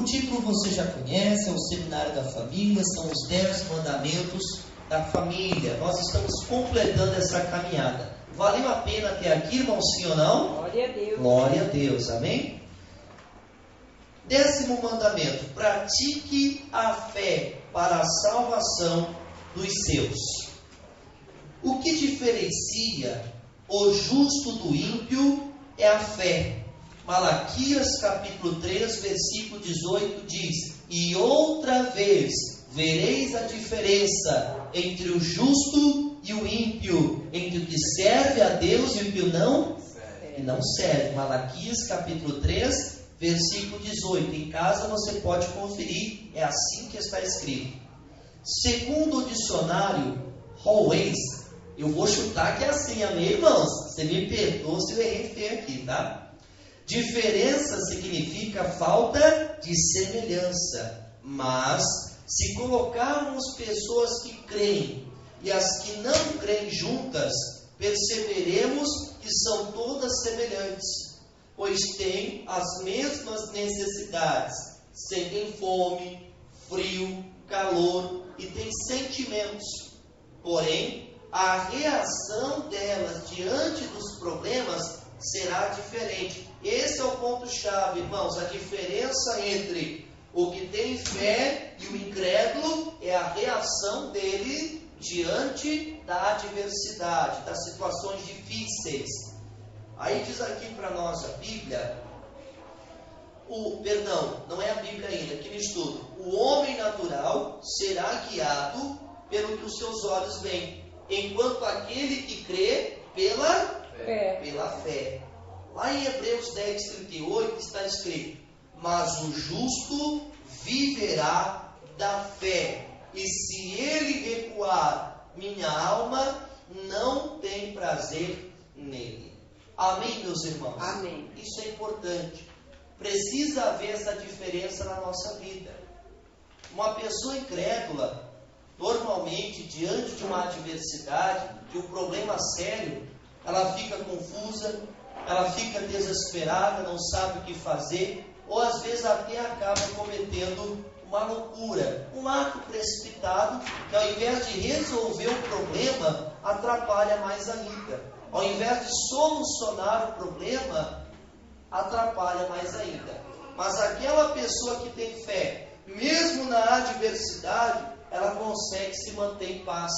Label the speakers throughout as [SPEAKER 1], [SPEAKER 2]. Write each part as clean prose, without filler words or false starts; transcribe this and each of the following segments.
[SPEAKER 1] O título você já conhece, é o Seminário da Família, são os 10 mandamentos da família. Nós estamos completando essa caminhada. Valeu a pena até aqui, irmão, sim ou não?
[SPEAKER 2] Glória a Deus.
[SPEAKER 1] Glória a Deus, amém? 10º mandamento: pratique a fé para a salvação dos seus. O que diferencia o justo do ímpio é a fé. Malaquias capítulo 3, versículo 18 diz: e outra vez vereis a diferença entre o justo e o ímpio, entre o que serve a Deus e o que não serve. Malaquias capítulo 3, versículo 18. Em casa você pode conferir, é assim que está escrito. Segundo o dicionário Hallways, eu vou chutar que é assim, amém, irmãos? Você me perdoa se eu errei feio aqui, tá? Diferença significa falta de semelhança, mas se colocarmos pessoas que creem e as que não creem juntas, perceberemos que são todas semelhantes, pois têm as mesmas necessidades, sentem fome, frio, calor e têm sentimentos. Porém, a reação delas diante dos problemas será diferente. Esse é o ponto-chave, irmãos. A diferença entre o que tem fé e o incrédulo é a reação dele diante da adversidade, das situações difíceis. Aí diz aqui para nós a Bíblia, não é a Bíblia ainda, aqui no estudo: o homem natural será guiado pelo que os seus olhos veem, enquanto aquele que crê pela fé. Lá em Hebreus 10, 38 está escrito: mas o justo viverá da fé, e se ele recuar, minha alma não tem prazer nele. Amém, meus irmãos?
[SPEAKER 2] Amém.
[SPEAKER 1] Isso é importante. Precisa haver essa diferença na nossa vida. Uma pessoa incrédula, normalmente, diante de uma adversidade, de um problema sério, ela fica confusa, ela fica desesperada, não sabe o que fazer, ou às vezes até acaba cometendo uma loucura, um ato precipitado, que ao invés de resolver o problema, atrapalha mais ainda. Ao invés de solucionar o problema, atrapalha mais ainda. Mas aquela pessoa que tem fé, mesmo na adversidade, ela consegue se manter em paz,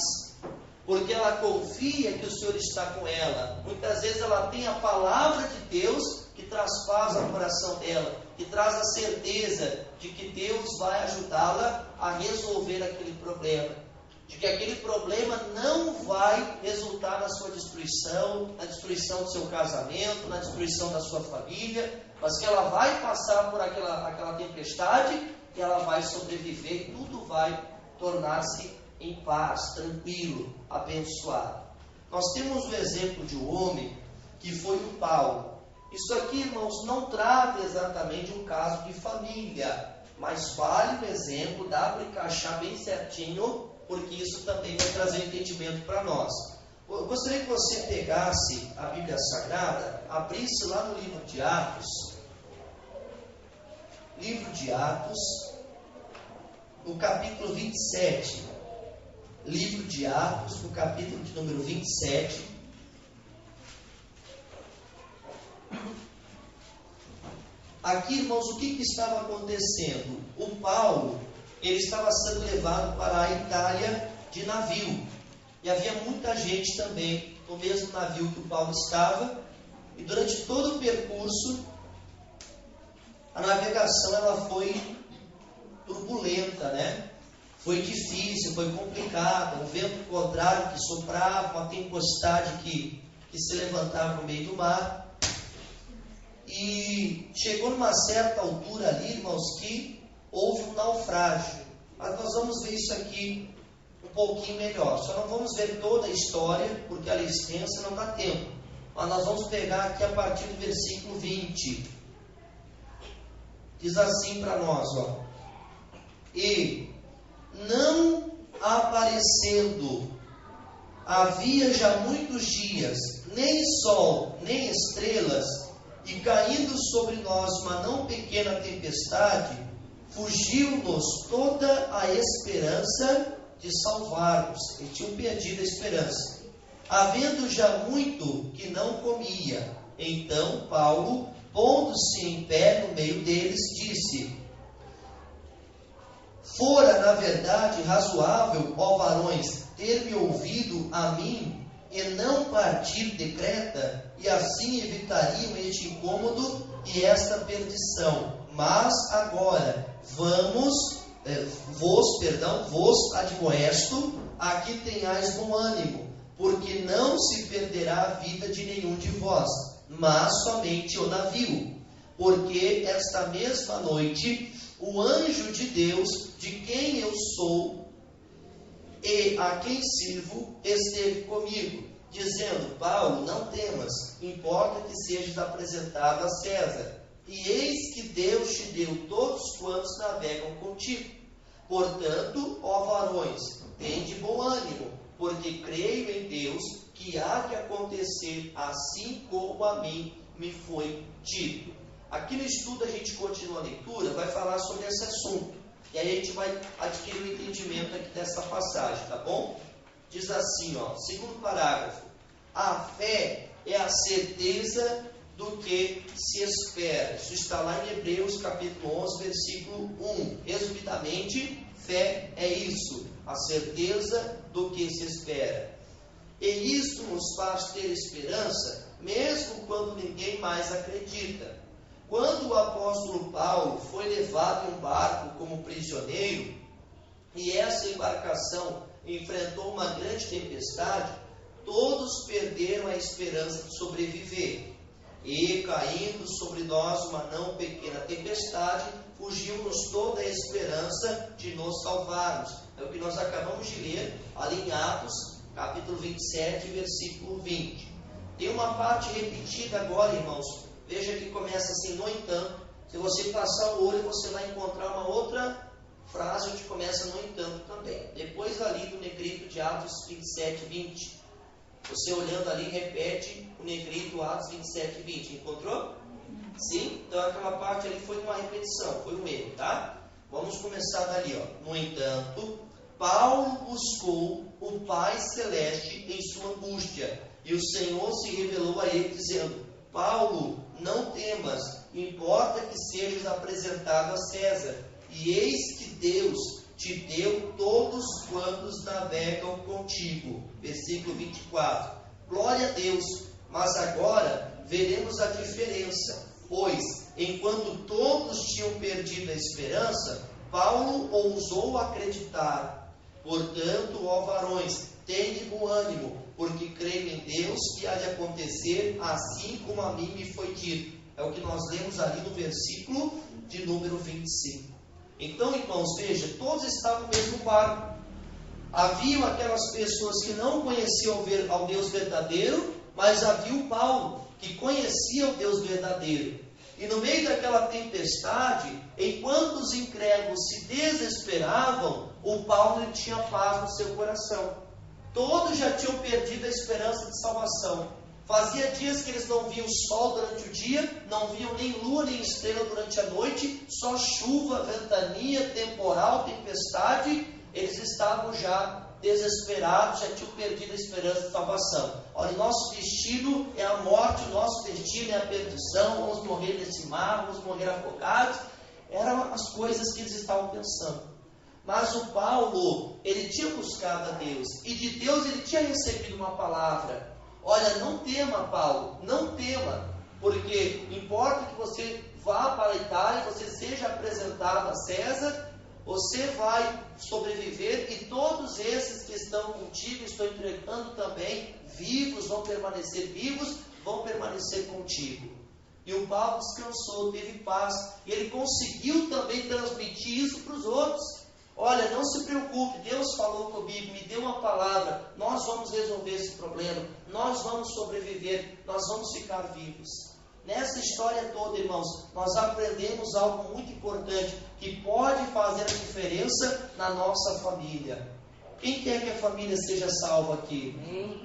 [SPEAKER 1] porque ela confia que o Senhor está com ela. Muitas vezes ela tem a palavra de Deus que traz paz ao coração dela, que traz a certeza de que Deus vai ajudá-la a resolver aquele problema, de que aquele problema não vai resultar na sua destruição, na destruição do seu casamento, na destruição da sua família, mas que ela vai passar por aquela tempestade e ela vai sobreviver e tudo vai tornar-se em paz, tranquilo, abençoado. Nós temos o exemplo de um homem que foi o Paulo. Isso aqui, irmãos, não trata exatamente de um caso de família, mas vale o exemplo, dá para encaixar bem certinho, porque isso também vai trazer entendimento para nós. Eu gostaria que você pegasse a Bíblia Sagrada, abrisse lá no livro de Atos, no capítulo 27, livro de Atos, no capítulo de número 27, aqui, irmãos, o que estava acontecendo? O Paulo, ele estava sendo levado para a Itália de navio, e havia muita gente também no mesmo navio que o Paulo estava, e durante todo o percurso, a navegação ela foi turbulenta, né? Foi difícil, foi complicada, um vento contrário que soprava, uma tempestade que se levantava no meio do mar. E chegou numa certa altura ali, irmãos, que houve um naufrágio. Mas nós vamos ver isso aqui um pouquinho melhor. Só não vamos ver toda a história, porque ela é extensa, não dá tempo. Mas nós vamos pegar aqui a partir do versículo 20. Diz assim para nós, ó: e não aparecendo havia já muitos dias, nem sol, nem estrelas, e caindo sobre nós uma não pequena tempestade, fugiu-nos toda a esperança de salvar-nos. Eles tinham perdido a esperança. Havendo já muito que não comia, então Paulo, pondo-se em pé no meio deles, disse: fora, na verdade, razoável, ó varões, ter-me ouvido a mim e não partir de Creta, e assim evitariam este incômodo e esta perdição. Mas agora, vos admoesto, a que tenhais bom ânimo, porque não se perderá a vida de nenhum de vós, mas somente o navio. Porque esta mesma noite, o anjo de Deus, de quem eu sou e a quem sirvo, esteve comigo, dizendo: Paulo, não temas, importa que sejas apresentado a César. E eis que Deus te deu todos quantos navegam contigo. Portanto, ó varões, tende bom ânimo, porque creio em Deus que há de acontecer assim como a mim me foi dito. Aqui no estudo a gente continua a leitura, vai falar sobre esse assunto. E aí a gente vai adquirir o entendimento aqui dessa passagem, tá bom? Diz assim, ó, segundo parágrafo: a fé é a certeza do que se espera. Isso está lá em Hebreus capítulo 11, versículo 1. Resumidamente, fé é isso, a certeza do que se espera. E isto nos faz ter esperança, mesmo quando ninguém mais acredita. Quando o apóstolo Paulo foi levado em um barco como prisioneiro, e essa embarcação enfrentou uma grande tempestade, todos perderam a esperança de sobreviver. E, caindo sobre nós uma não pequena tempestade, fugiu-nos toda a esperança de nos salvarmos. É o que nós acabamos de ler ali em Atos, capítulo 27, versículo 20. Tem uma parte repetida agora, irmãos. Veja que começa assim: no entanto. Se você passar o olho, você vai encontrar uma outra frase onde começa no entanto também. Depois ali do negrito de Atos 27, 20. Você olhando ali, repete o negrito Atos 27, 20. Encontrou? Sim? Então aquela parte ali foi uma repetição, foi um erro, tá? Vamos começar dali, ó. No entanto, Paulo buscou o Pai Celeste em sua angústia, e o Senhor se revelou a ele, dizendo: Paulo, não temas, importa que sejas apresentado a César, e eis que Deus te deu todos quantos navegam contigo. Versículo 24. Glória a Deus, mas agora veremos a diferença, pois, enquanto todos tinham perdido a esperança, Paulo ousou acreditar. Portanto, ó varões, tende bom ânimo, porque creio em Deus que há de acontecer assim como a mim me foi dito. É o que nós lemos ali no versículo de número 25. Então, irmãos, veja, todos estavam no mesmo barco. Haviam aquelas pessoas que não conheciam ao Deus verdadeiro, mas havia o Paulo, que conhecia o Deus verdadeiro. E no meio daquela tempestade, enquanto os incrédulos se desesperavam, o Paulo tinha paz no seu coração. Todos já tinham perdido a esperança de salvação. Fazia dias que eles não viam sol durante o dia, não viam nem lua nem estrela durante a noite, só chuva, ventania, temporal, tempestade. Eles estavam já desesperados, já tinham perdido a esperança de salvação. Olha, nosso destino é a morte, o nosso destino é a perdição, vamos morrer nesse mar, vamos morrer afogados. Eram as coisas que eles estavam pensando. Mas o Paulo, ele tinha buscado a Deus, e de Deus ele tinha recebido uma palavra. Olha, não tema, Paulo, não tema, porque importa que você vá para a Itália, você seja apresentado a César, você vai sobreviver, e todos esses que estão contigo, estou entregando também, vivos, vão permanecer vivos, vão permanecer contigo. E o Paulo descansou, teve paz, e ele conseguiu também transmitir isso para os outros. Olha, não se preocupe, Deus falou comigo, me deu uma palavra, nós vamos resolver esse problema, nós vamos sobreviver, nós vamos ficar vivos. Nessa história toda, irmãos, nós aprendemos algo muito importante, que pode fazer a diferença na nossa família. Quem quer que a família seja salva aqui?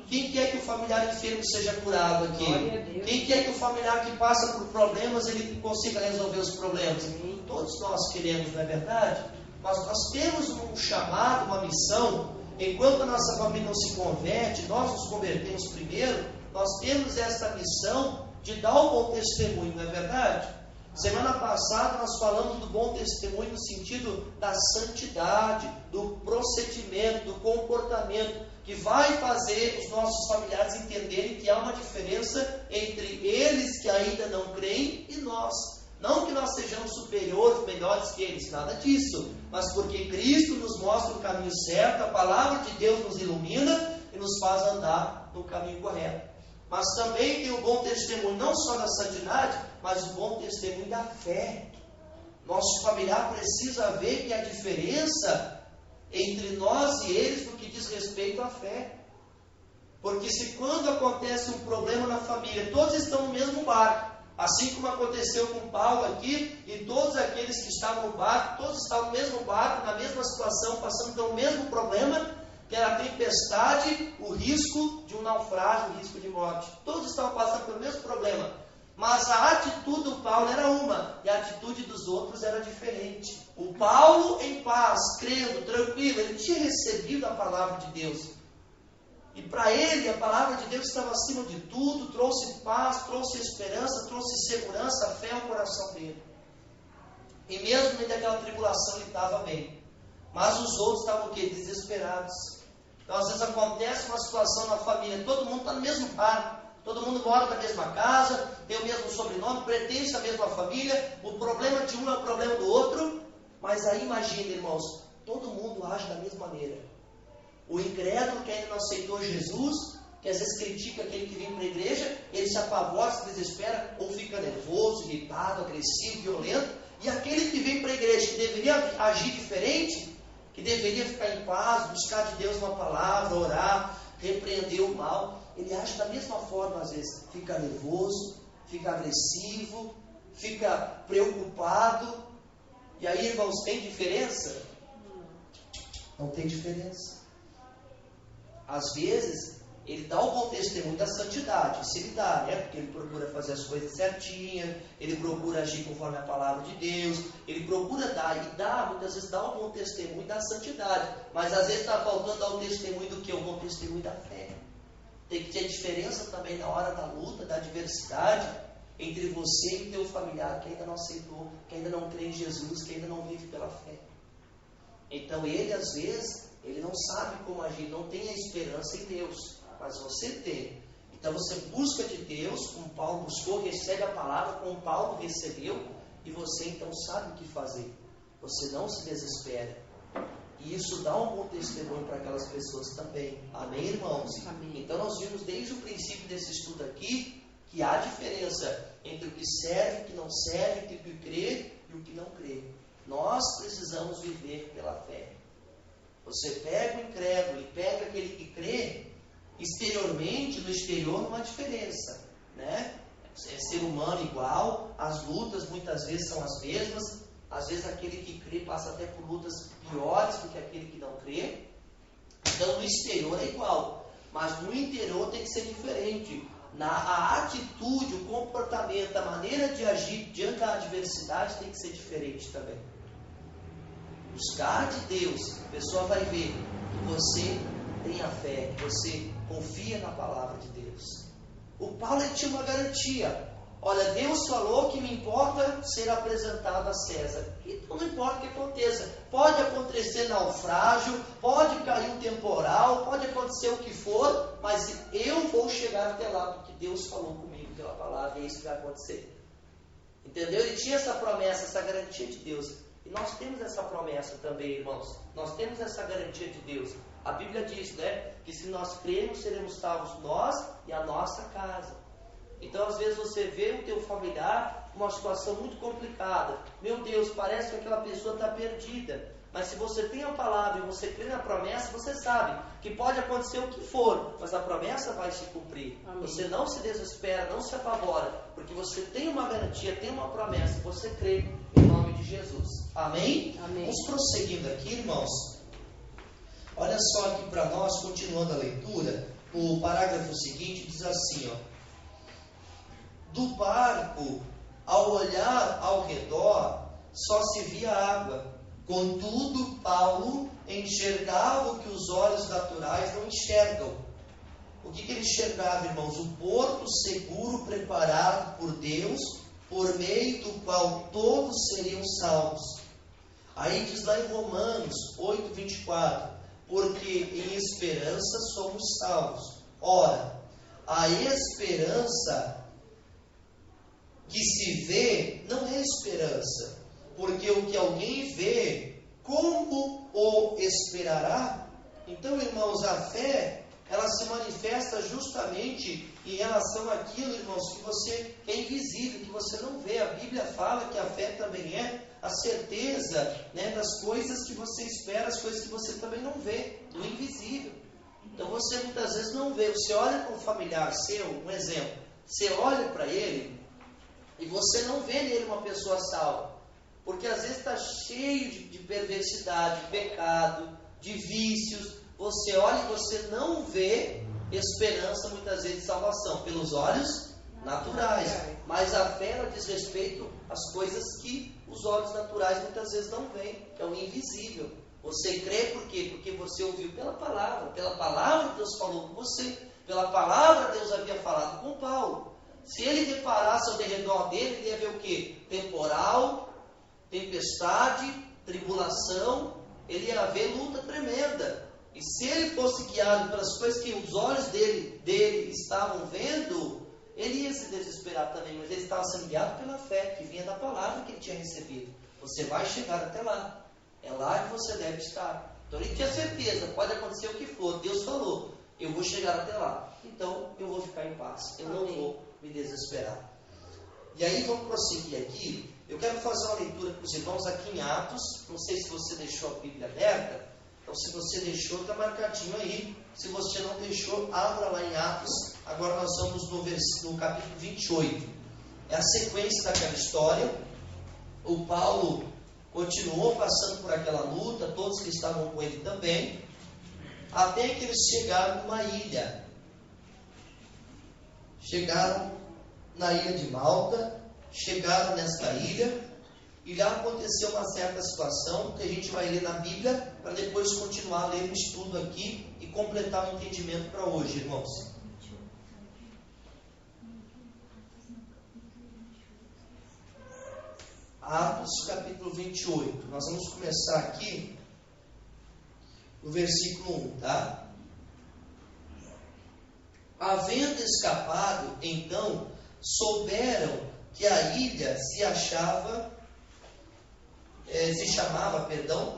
[SPEAKER 1] Quem quer que o familiar enfermo seja curado aqui? Quem quer que o familiar que passa por problemas, ele consiga resolver os problemas? Todos nós queremos, não é verdade? Mas nós temos um chamado, uma missão. Enquanto a nossa família não se converte, nós nos convertemos primeiro, nós temos essa missão de dar o bom testemunho, não é verdade? Semana passada nós falamos do bom testemunho no sentido da santidade, do procedimento, do comportamento, que vai fazer os nossos familiares entenderem que há uma diferença entre eles que ainda não creem e nós. Não que nós sejamos superiores, melhores que eles, nada disso, mas porque Cristo nos mostra o caminho certo, a palavra de Deus nos ilumina e nos faz andar no caminho correto. Mas também tem o bom testemunho, não só da santidade, mas o bom testemunho da fé. Nosso familiar precisa ver que há diferença entre nós e eles no que diz respeito à fé. Porque se quando acontece um problema na família, todos estão no mesmo barco, assim como aconteceu com Paulo aqui, e todos aqueles que estavam no barco, todos estavam no mesmo barco, na mesma situação, passando pelo mesmo problema, que era a tempestade, o risco de um naufrágio, o risco de morte. Todos estavam passando pelo mesmo problema. Mas a atitude do Paulo era uma, e a atitude dos outros era diferente. O Paulo, em paz, crendo, tranquilo, ele tinha recebido a palavra de Deus. E para ele, a palavra de Deus estava acima de tudo, trouxe paz, trouxe esperança, trouxe segurança, fé ao coração dele. E mesmo no meio daquela tribulação, ele estava bem. Mas os outros estavam o quê? Desesperados. Então, às vezes acontece uma situação na família, todo mundo está no mesmo barco, todo mundo mora na mesma casa, tem o mesmo sobrenome, pertence à mesma família, o problema de um é o problema do outro, mas aí imagina, irmãos, todo mundo age da mesma maneira. O incrédulo que ainda não aceitou Jesus, que às vezes critica aquele que vem para a igreja, ele se apavora, se desespera, ou fica nervoso, irritado, agressivo, violento, e aquele que vem para a igreja, que deveria agir diferente, que deveria ficar em paz, buscar de Deus uma palavra, orar, repreender o mal, ele age da mesma forma às vezes, fica nervoso, fica agressivo, fica preocupado. E aí, irmãos, tem diferença? Não tem diferença. Às vezes, ele dá o bom testemunho da santidade, isso ele dá, né? Porque ele procura fazer as coisas certinhas, ele procura agir conforme a palavra de Deus, ele procura dar, e dá, muitas vezes dá o bom testemunho da santidade, mas às vezes está faltando dar o testemunho do que? O bom testemunho da fé. Tem que ter diferença também na hora da luta, da adversidade, entre você e o teu familiar que ainda não aceitou, que ainda não crê em Jesus, que ainda não vive pela fé. Então ele, às vezes, ele não sabe como agir, não tem a esperança em Deus. Mas você tem. Então você busca de Deus, como Paulo buscou, recebe a palavra como Paulo recebeu, e você então sabe o que fazer. Você não se desespera. E isso dá um bom testemunho para aquelas pessoas também. Amém, irmãos? Amém. Então nós vimos desde o princípio desse estudo aqui, que há diferença entre o que serve e o que não serve, entre o que crê e o que não crê. Nós precisamos viver pela fé. Você pega o incrédulo e pega aquele que crê, exteriormente, no exterior não há diferença, né? É ser humano igual, as lutas muitas vezes são as mesmas, às vezes aquele que crê passa até por lutas piores do que aquele que não crê. Então no exterior é igual, mas no interior tem que ser diferente. A atitude, o comportamento, a maneira de agir diante da adversidade tem que ser diferente também. Buscar de Deus, a pessoa vai ver que você tem a fé, que você confia na palavra de Deus. O Paulo tinha uma garantia. Olha, Deus falou que me importa ser apresentado a César. Então não importa o que aconteça. Pode acontecer naufrágio, pode cair um temporal, pode acontecer o que for, mas eu vou chegar até lá, porque Deus falou comigo pela palavra, e é isso que vai acontecer. Entendeu? Ele tinha essa promessa, essa garantia de Deus. E nós temos essa promessa também, irmãos. Nós temos essa garantia de Deus. A Bíblia diz, né, que se nós crermos, seremos salvos nós e a nossa casa. Então, às vezes você vê o teu familiar numa situação muito complicada. Meu Deus, parece que aquela pessoa está perdida. Mas se você tem a palavra e você crê na promessa, você sabe que pode acontecer o que for, mas a promessa vai se cumprir. Amém. Você não se desespera, não se apavora, porque você tem uma garantia, tem uma promessa, você crê em nome de Jesus. Amém? Amém. Vamos prosseguindo aqui, irmãos. Olha só aqui para nós, continuando a leitura, o parágrafo seguinte diz assim, ó: do barco, ao olhar ao redor, só se via água. Contudo, Paulo enxergava o que os olhos naturais não enxergam. O que ele enxergava, irmãos? O porto seguro preparado por Deus, por meio do qual todos seriam salvos. Aí diz lá em Romanos 8:24, porque em esperança somos salvos. Ora, a esperança que se vê não é esperança, porque o que alguém vê, como o esperará? Então, irmãos, a fé, ela se manifesta justamente em relação àquilo, irmãos, que é invisível, que você não vê. A Bíblia fala que a fé também é a certeza, né, das coisas que você espera, as coisas que você também não vê, do invisível. Então você muitas vezes não vê. Você olha para um familiar seu, um exemplo, você olha para ele e você não vê nele uma pessoa salva, porque às vezes está cheio de perversidade, de pecado, de vícios. Você olha e você não vê esperança, muitas vezes, de salvação, pelos olhos naturais. Mas a fé, ela diz respeito às coisas que os olhos naturais muitas vezes não veem, que é o invisível. Você crê por quê? Porque você ouviu pela palavra Deus falou com você, pela palavra Deus havia falado com Paulo. Se ele reparasse ao redor dele, ele ia ver o quê? Temporal, tempestade, tribulação, ele ia ver luta tremenda. E se ele fosse guiado pelas coisas que os olhos dele estavam vendo, ele ia se desesperar também, mas ele estava sendo guiado pela fé, que vinha da palavra que ele tinha recebido. Você vai chegar até lá, é lá que você deve estar. Então ele tinha certeza, pode acontecer o que for, Deus falou, eu vou chegar até lá, então eu vou ficar em paz, eu não vou me desesperar. E aí vamos prosseguir aqui. Eu quero fazer uma leitura com os irmãos aqui em Atos. Não sei se você deixou a Bíblia aberta. Então, se você deixou, está marcadinho aí. Se você não deixou, abra lá em Atos. Agora nós estamos no capítulo 28. É a sequência daquela história. O Paulo continuou passando por aquela luta, todos que estavam com ele também, até que eles chegaram numa ilha. Chegaram na ilha de Malta, chegaram nesta ilha, e lá aconteceu uma certa situação que a gente vai ler na Bíblia, para depois continuar a ler o estudo aqui e completar o entendimento para hoje, irmãos. Atos capítulo 28, nós vamos começar aqui no versículo 1, tá? Havendo escapado, então, souberam que a ilha se chamava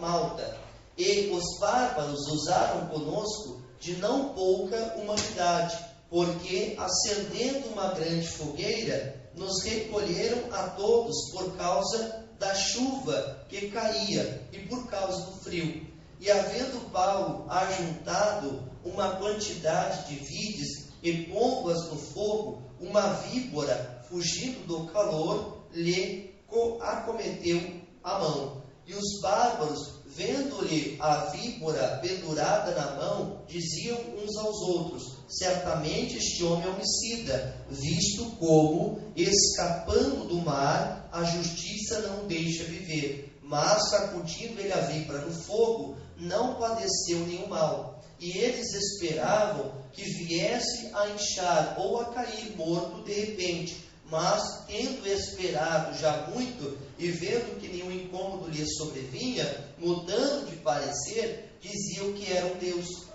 [SPEAKER 1] Malta, e os bárbaros usaram conosco de não pouca humanidade, porque, acendendo uma grande fogueira, nos recolheram a todos por causa da chuva que caía e por causa do frio. E havendo Paulo ajuntado uma quantidade de vides e pondo-as no fogo, uma víbora, fugindo do calor, lhe acometeu a mão. E os bárbaros, vendo-lhe a víbora pendurada na mão, diziam uns aos outros: certamente este homem é homicida, visto como, escapando do mar, a justiça não deixa viver. Mas, sacudindo ele a víbora no fogo, não padeceu nenhum mal. E eles esperavam que viesse a inchar ou a cair morto de repente. Mas, tendo esperado já muito, e vendo que nenhum incômodo lhe sobrevinha, mudando de parecer, diziam que era um Deus.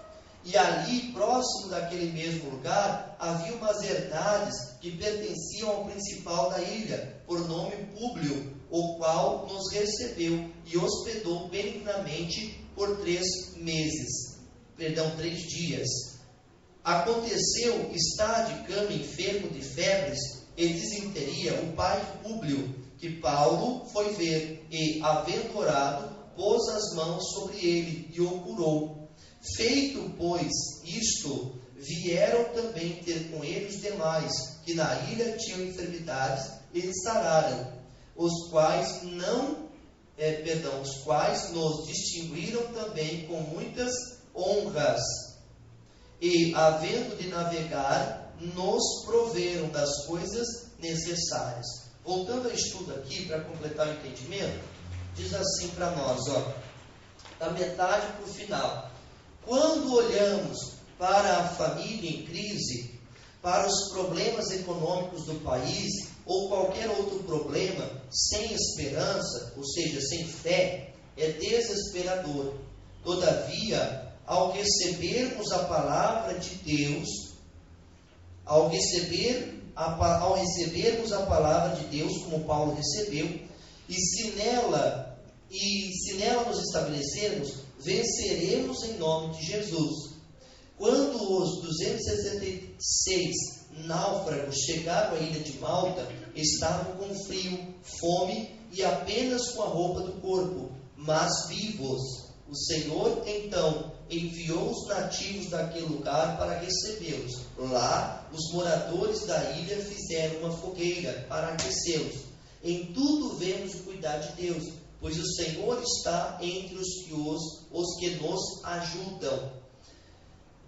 [SPEAKER 1] E ali, próximo daquele mesmo lugar, havia umas herdades que pertenciam ao principal da ilha, por nome Públio, o qual nos recebeu e hospedou benignamente por 3 dias. Aconteceu estar de cama enfermo de febres e disenteria o pai de Públio, que Paulo foi ver, e, havendo orado, pôs as mãos sobre ele e o curou. Feito, pois, isto, vieram também ter com ele os demais, que na ilha tinham enfermidades, e sararam, os quais nos distinguiram também com muitas honras, e, havendo de navegar, nos proveram das coisas necessárias. Voltando ao estudo aqui, para completar o entendimento, diz assim para nós, da metade para o final. Quando olhamos para a família em crise, para os problemas econômicos do país, ou qualquer outro problema, sem esperança, ou seja, sem fé, é desesperador. Todavia, ao recebermos a palavra de Deus, ao recebermos a palavra de Deus, como Paulo recebeu, e se nela nos estabelecermos, venceremos em nome de Jesus. Quando os 266 náufragos chegaram à ilha de Malta, estavam com frio, fome e apenas com a roupa do corpo, mas vivos. O Senhor, então, enviou os nativos daquele lugar para recebê-los. Lá, os moradores da ilha fizeram uma fogueira para aquecê-los. Em tudo vemos o cuidar de Deus, pois o Senhor está entre os que nos ajudam.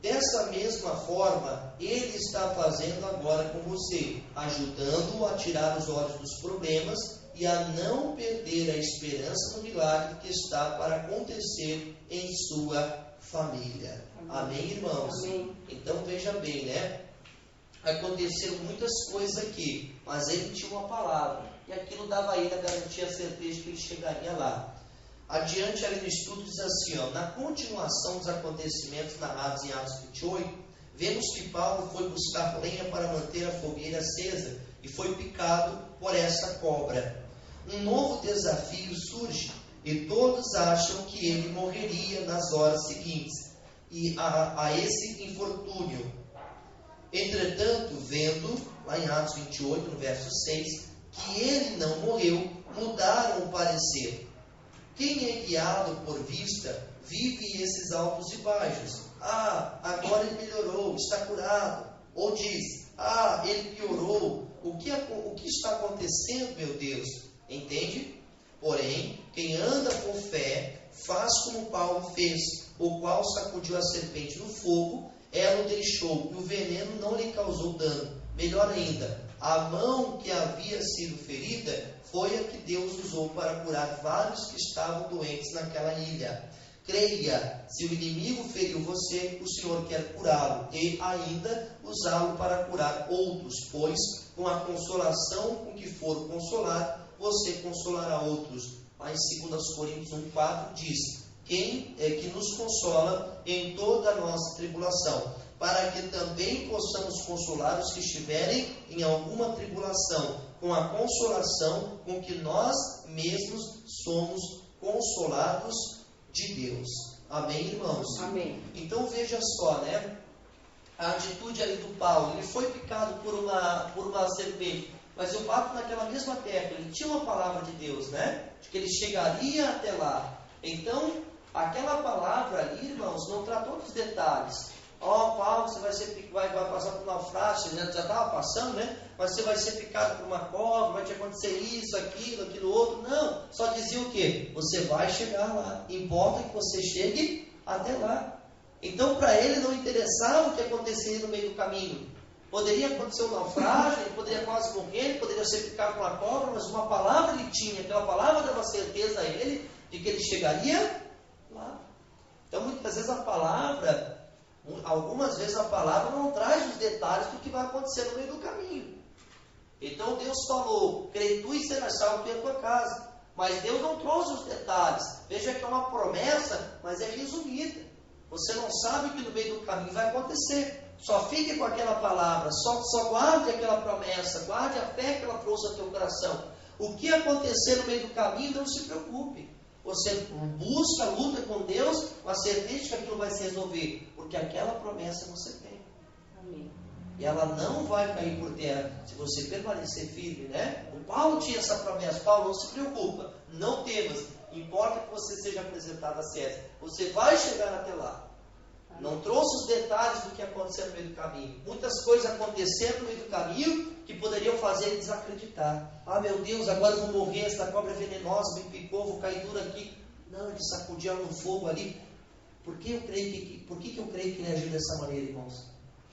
[SPEAKER 1] Dessa mesma forma, Ele está fazendo agora com você, ajudando-o a tirar os olhos dos problemas e a não perder a esperança no milagre que está para acontecer em sua família. Amém, irmãos?
[SPEAKER 2] Amém.
[SPEAKER 1] Então veja bem, né? Aconteceram muitas coisas aqui, mas ele tinha uma palavra, e aquilo dava a ele a garantia, a certeza de que ele chegaria lá. Adiante, ali no estudo, diz assim, na continuação dos acontecimentos narrados em Atos 28, vemos que Paulo foi buscar lenha para manter a fogueira acesa e foi picado por essa cobra. Um novo desafio surge e todos acham que ele morreria nas horas seguintes e a esse infortúnio. Entretanto, vendo, lá em Atos 28, no verso 6, que ele não morreu, mudaram o parecer. Quem é guiado por vista, vive esses altos e baixos. Agora ele melhorou, está curado. Ou diz, ele piorou. O que está acontecendo, meu Deus? Entende? Porém, quem anda com fé, faz como Paulo fez, o qual sacudiu a serpente no fogo, ela o deixou, e o veneno não lhe causou dano. Melhor ainda, a mão que havia sido ferida foi a que Deus usou para curar vários que estavam doentes naquela ilha. Creia, se o inimigo feriu você, o Senhor quer curá-lo e ainda usá-lo para curar outros, pois com a consolação com que for consolado, você consolará outros. Lá em 2 Coríntios 1,4 diz, quem é que nos consola em toda a nossa tribulação, para que também possamos consolar os que estiverem em alguma tribulação, com a consolação com que nós mesmos somos consolados de Deus. Amém, irmãos?
[SPEAKER 2] Amém.
[SPEAKER 1] Então veja só, né? A atitude ali do Paulo, ele foi picado por uma serpente, mas eu bato naquela mesma tecla, ele tinha uma palavra de Deus, né? De que ele chegaria até lá. Então, aquela palavra ali, irmãos, não tratou dos detalhes. Paulo, você vai passar por naufrágio, já estava passando, né? Mas você vai ser picado por uma cobra, vai te acontecer isso, aquilo outro. Não, só dizia o quê? Você vai chegar lá, importa que você chegue até lá. Então, para ele não interessava o que aconteceria no meio do caminho. Poderia acontecer um naufrágio, ele poderia quase morrer, ele poderia ser picado por uma cobra, mas uma palavra ele tinha, aquela palavra dava certeza a ele de que ele chegaria lá. Então, muitas vezes algumas vezes a palavra não traz os detalhes do que vai acontecer no meio do caminho. Então Deus falou, crê tu e serás salvo tu e a tua casa. Mas Deus não trouxe os detalhes. Veja que é uma promessa, mas é resumida. Você não sabe o que no meio do caminho vai acontecer. Só fique com aquela palavra, só guarde aquela promessa, guarde a fé que ela trouxe ao teu coração. O que acontecer no meio do caminho, não se preocupe. Você busca, luta com Deus, com a certeza de que aquilo vai se resolver. Porque aquela promessa você tem.
[SPEAKER 2] Amém.
[SPEAKER 1] E ela não vai cair por terra se você permanecer firme, né? O Paulo tinha essa promessa. Paulo, não se preocupa, não temas. Importa que você seja apresentado a César. Você vai chegar até lá. Não trouxe os detalhes do que aconteceu no meio do caminho. Muitas coisas aconteceram no meio do caminho que poderiam fazer ele desacreditar. Meu Deus, agora eu vou morrer, essa cobra é venenosa, me picou, vou cair duro aqui. Não, ele sacudia no fogo ali. Por que eu creio que ele agiu dessa maneira, irmãos?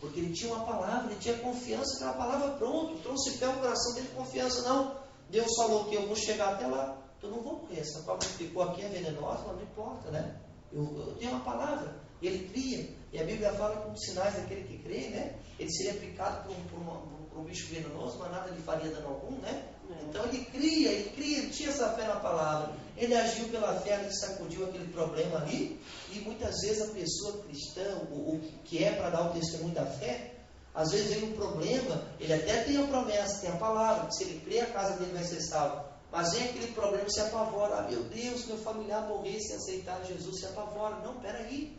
[SPEAKER 1] Porque ele tinha uma palavra, ele tinha confiança que a palavra pronto, trouxe fé ao coração dele, confiança. Não, Deus falou que eu vou chegar até lá, eu não vou morrer, essa cobra que ficou aqui é venenosa, não importa, né? Eu tenho uma palavra, ele cria, e a Bíblia fala que um dos sinais daquele que crê, né? Ele seria picado por um bicho venenoso, mas nada lhe faria dano algum, né? Então ele cria, ele tinha essa fé na palavra. Ele agiu pela fé, ele sacudiu aquele problema ali. E muitas vezes a pessoa cristã, o que é para dar o testemunho da fé, às vezes vem um problema, ele até tem a promessa, tem a palavra, que se ele crer a casa dele vai ser salva. Mas vem aquele problema e se apavora. Ah, meu Deus, meu familiar morrer sem aceitar Jesus, se apavora. Não, peraí.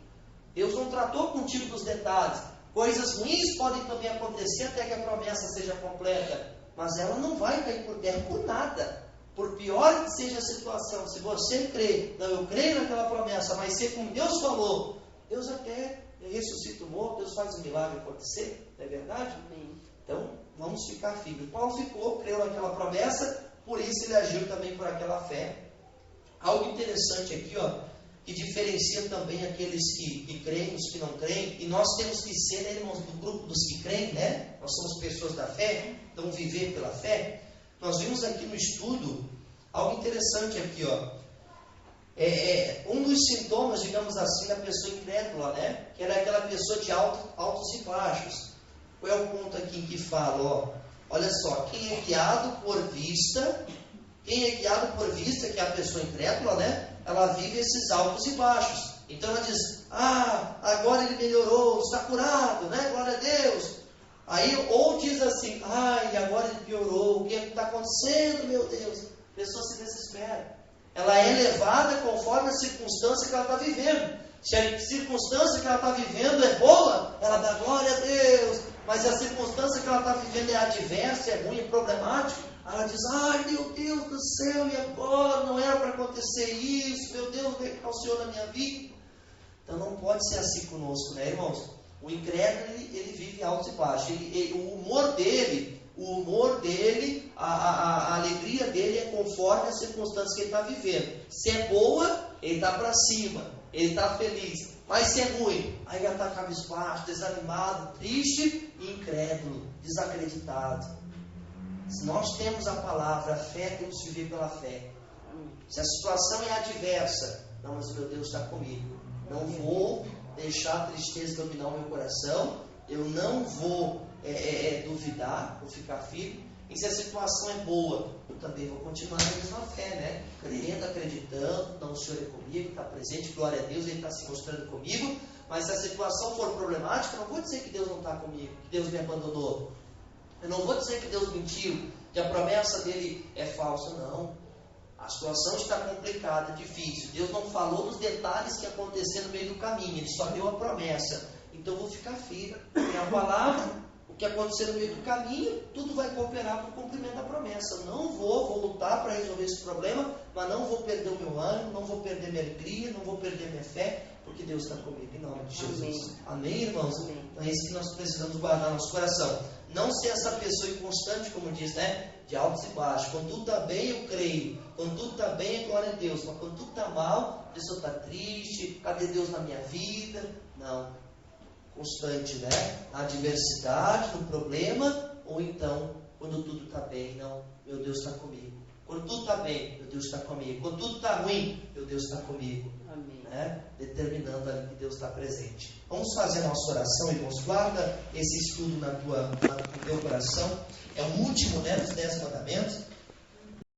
[SPEAKER 1] Deus não tratou contigo dos detalhes. Coisas ruins podem também acontecer até que a promessa seja completa. Mas ela não vai cair por terra por nada. Por pior que seja a situação, se você crê, não, eu creio naquela promessa, mas ser como Deus falou, Deus até ressuscita o morto, Deus faz um milagre acontecer, não é verdade?
[SPEAKER 2] Amém.
[SPEAKER 1] Então, vamos ficar firmes. Paulo ficou, creu naquela promessa, por isso ele agiu também por aquela fé. Algo interessante aqui, ó, que diferencia também aqueles que creem dos que não creem, e nós temos que ser, né, irmãos, do grupo dos que creem, né? Nós somos pessoas da fé, então viver pela fé. Nós vimos aqui no estudo algo interessante aqui, ó. Um dos sintomas, digamos assim, da pessoa incrédula, né? Que era aquela pessoa de altos e baixos. Qual é o ponto aqui em que fala, ó? Olha só, quem é guiado por vista, que é a pessoa incrédula, né? Ela vive esses altos e baixos. Então ela diz, agora ele melhorou, está curado, né? Glória a Deus. Aí, ou diz assim, e agora ele piorou, o que está acontecendo, meu Deus? A pessoa se desespera. Ela é levada conforme a circunstância que ela está vivendo. Se a circunstância que ela está vivendo é boa, ela dá glória a Deus. Mas se a circunstância que ela está vivendo é adversa, é ruim, é problemática, ela diz, meu Deus do céu, e agora? Não era para acontecer isso, meu Deus, o que é o Senhor na minha vida? Então não pode ser assim conosco, né, irmãos? O incrédulo, ele vive altos e baixos. O humor dele, a alegria dele é conforme a circunstância que ele está vivendo. Se é boa, ele está para cima, ele está feliz. Mas se é ruim, aí já está cabisbaixo, desanimado, triste e incrédulo, desacreditado. Se nós temos a palavra, a fé, temos que viver pela fé. Se a situação é adversa, não, mas meu Deus está comigo. Não vou deixar a tristeza dominar o meu coração. Eu não vou duvidar, vou ficar firme. E se a situação é boa, eu também vou continuar na mesma fé, né? Crendo, acreditando, não, o Senhor é comigo, está presente, glória a Deus, Ele está se mostrando comigo. Mas se a situação for problemática, eu não vou dizer que Deus não está comigo, que Deus me abandonou. Eu não vou dizer que Deus mentiu, que a promessa dele é falsa, não. A situação está complicada, difícil. Deus não falou dos detalhes que aconteceram no meio do caminho, Ele só deu a promessa. Então eu vou ficar firme, tem a palavra. O que acontecer no meio do caminho, tudo vai cooperar para o cumprimento da promessa. Eu não vou lutar para resolver esse problema, mas não vou perder o meu ânimo, não vou perder minha alegria, não vou perder minha fé, porque Deus está comigo, em nome de Jesus. Amém, irmãos?
[SPEAKER 2] Amém.
[SPEAKER 1] Então é isso que nós precisamos guardar no nosso coração. Não ser essa pessoa inconstante, como diz, né? De altos e baixos. Quando tudo está bem, eu creio. Quando tudo está bem, é glória a Deus. Mas quando tudo está mal, a pessoa está triste, cadê Deus na minha vida? Não. Constante, né? Na adversidade, no problema, ou então, quando tudo está bem, não, meu Deus está comigo. Quando tudo está bem, meu Deus está comigo. Quando tudo está ruim, meu Deus está comigo.
[SPEAKER 2] Amém.
[SPEAKER 1] Né? Determinando ali que Deus está presente. Vamos fazer a nossa oração, irmãos. Guarda esse estudo no teu coração. É o último, né, dos 10 mandamentos.